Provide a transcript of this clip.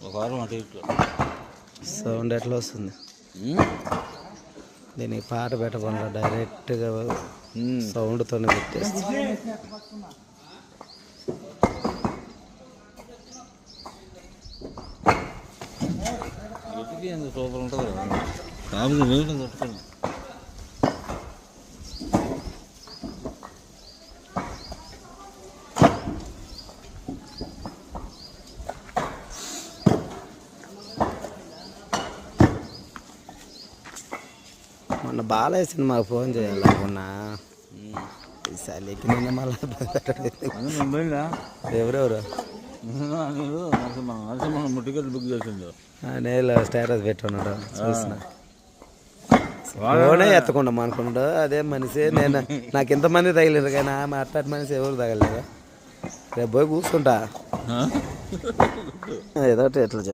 ఒక వారం అటు ఇటు. సౌండ్ ఎట్లా వస్తుంది దీనికి పాట పెట్టకుండా డైరెక్ట్గా సౌండ్తోనే పెట్టేస్తా. ఎటుకి ఎంత సూపర్ ఉంటుంది కదా కాపులు వేయడం తట్టుకోండి. మొన్న బాలయ్య సినిమాకి ఫోన్ చేయాలనుకున్నా ఈసారి ఎక్కిన మళ్ళీ ఎవరెవరు నరసింహ టికెట్ బుక్ చేసిండు. నేను స్టేటస్ పెట్టున్నాడు చూసిన ఫోనే ఎత్తకుండా అనుకున్నాడు. అదే మనిషి నేను నాకు ఇంతమంది తగిలిరు కానీ అట్లాంటి మనిషి ఎవరు తగలేదు. రేపు పోయి కూర్చుంటా ఏదో ఎట్లా